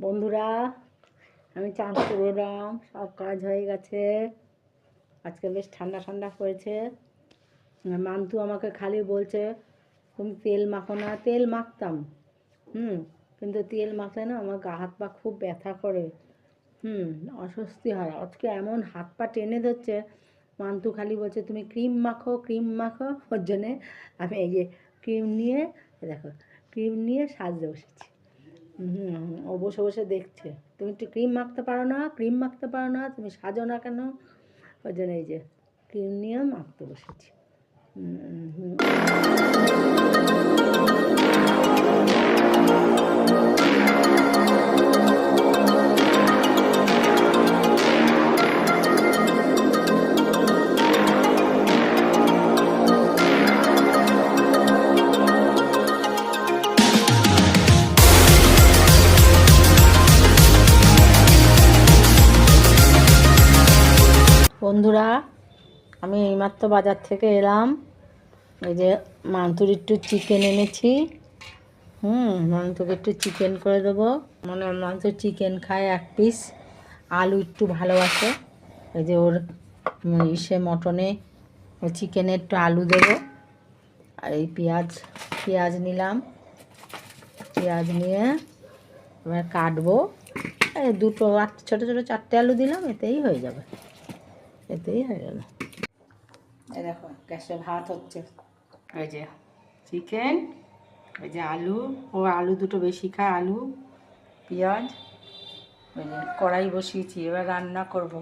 বন্ধুরা, আমি চান করলাম, সব কাজ হয়ে গেছে। আজকে বেশ ঠান্ডা ঠান্ডা পড়েছে। মান্তু আমাকে খালি বলছে তুমি তেল মাখো না। তেল মাখতাম, কিন্তু তেল মাখলে না আমার গা হাত পা খুব ব্যথা করে, অস্বস্তি হয়। আজকে এমন হাত পা টেনে ধরছে, মান্তু খালি বলছে তুমি ক্রিম মাখো, ক্রিম মাখো। ওর জন্যে আমি এই যে ক্রিম নিয়ে, দেখো ক্রিম নিয়ে সাজতে বসেছি। ও বসে বসে দেখছে, তুমি একটু ক্রিম মাখতে পারো না, ক্রিম মাখতে পারো না, তুমি সাজো না কেন? ওই জন্য এই যে ক্রিম নিয়ে মাখতে বসেছি। বন্ধুরা, আমি এইমাত্র বাজার থেকে এলাম। এই যে মান্তুর একটু চিকেন এনেছি। মান্তুকে একটু চিকেন করে দেবো। মানে মান্তু চিকেন খায় 1 পিস। আলু একটু ভালোবাসে। এই যে ওর মটনে চিকেনে একটু আলু দেবো। আর এই পেঁয়াজ নিলাম। পেঁয়াজ নিয়ে এবার কাটবো। এই দুটো ছোটো ছোটো 4টে আলু দিলাম, এতেই হয়ে যাবে। এতেই হয়ে গেল। এই দেখো গ্যাসে ভাত হচ্ছে। এই যে চিকেন, এই যে আলু, ও আলু দুটো বেশি খায়, আলু পেঁয়াজ। এই যে কড়াই বসিয়েছি, এবার রান্না করব।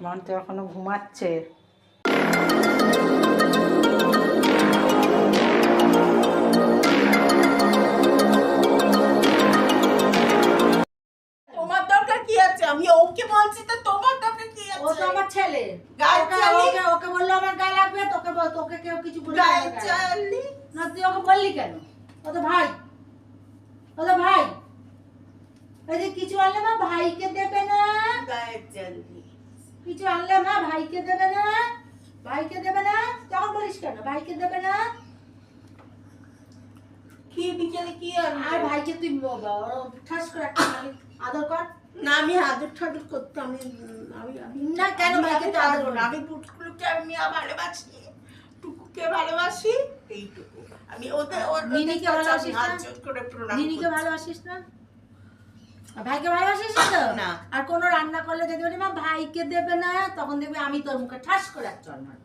মন তো এখনো ঘুমাচ্ছে। তোমার দরকার কি আছে? আমি ওকে বলছি তো, তোমার দরকার কি আছে? ও তো আমার ছেলে। ওকে বললো আমার গায়ে লাগবে, তোকে কেউ কিছু বলবে না। তুই ওকে বললি কেন? ও তো ভাই, এই যে কিছু আনলে মা ভাইকে দেবে না। কিছু আনলে মা ভাইকে দেবে না, তখন বলিস কেন ভাইকে দেবে না? কি বিকেলে কি আর ভাইকে তুই ঠাস করে একটা আদর কর। না, আমি আদর ঠাদর করতে আমি না কেন ভাইকে তো আদর না। আমি পুটকুলুকে আমি ভালোবাসি, টুকুকে ভালোবাসি, এইটুকু। আমি ওর নিনিকে ভালোবাসিস না? করে প্রণাম। নিনিকে ভালোবাসিস না? ভাইকে ভালোবাসিস না? আর কোনো রান্না করলে দেখবি মা ভাইকে দেবে না, তখন দেখবি আমি তোর মুখে ঠাস করে এক চড় মারব।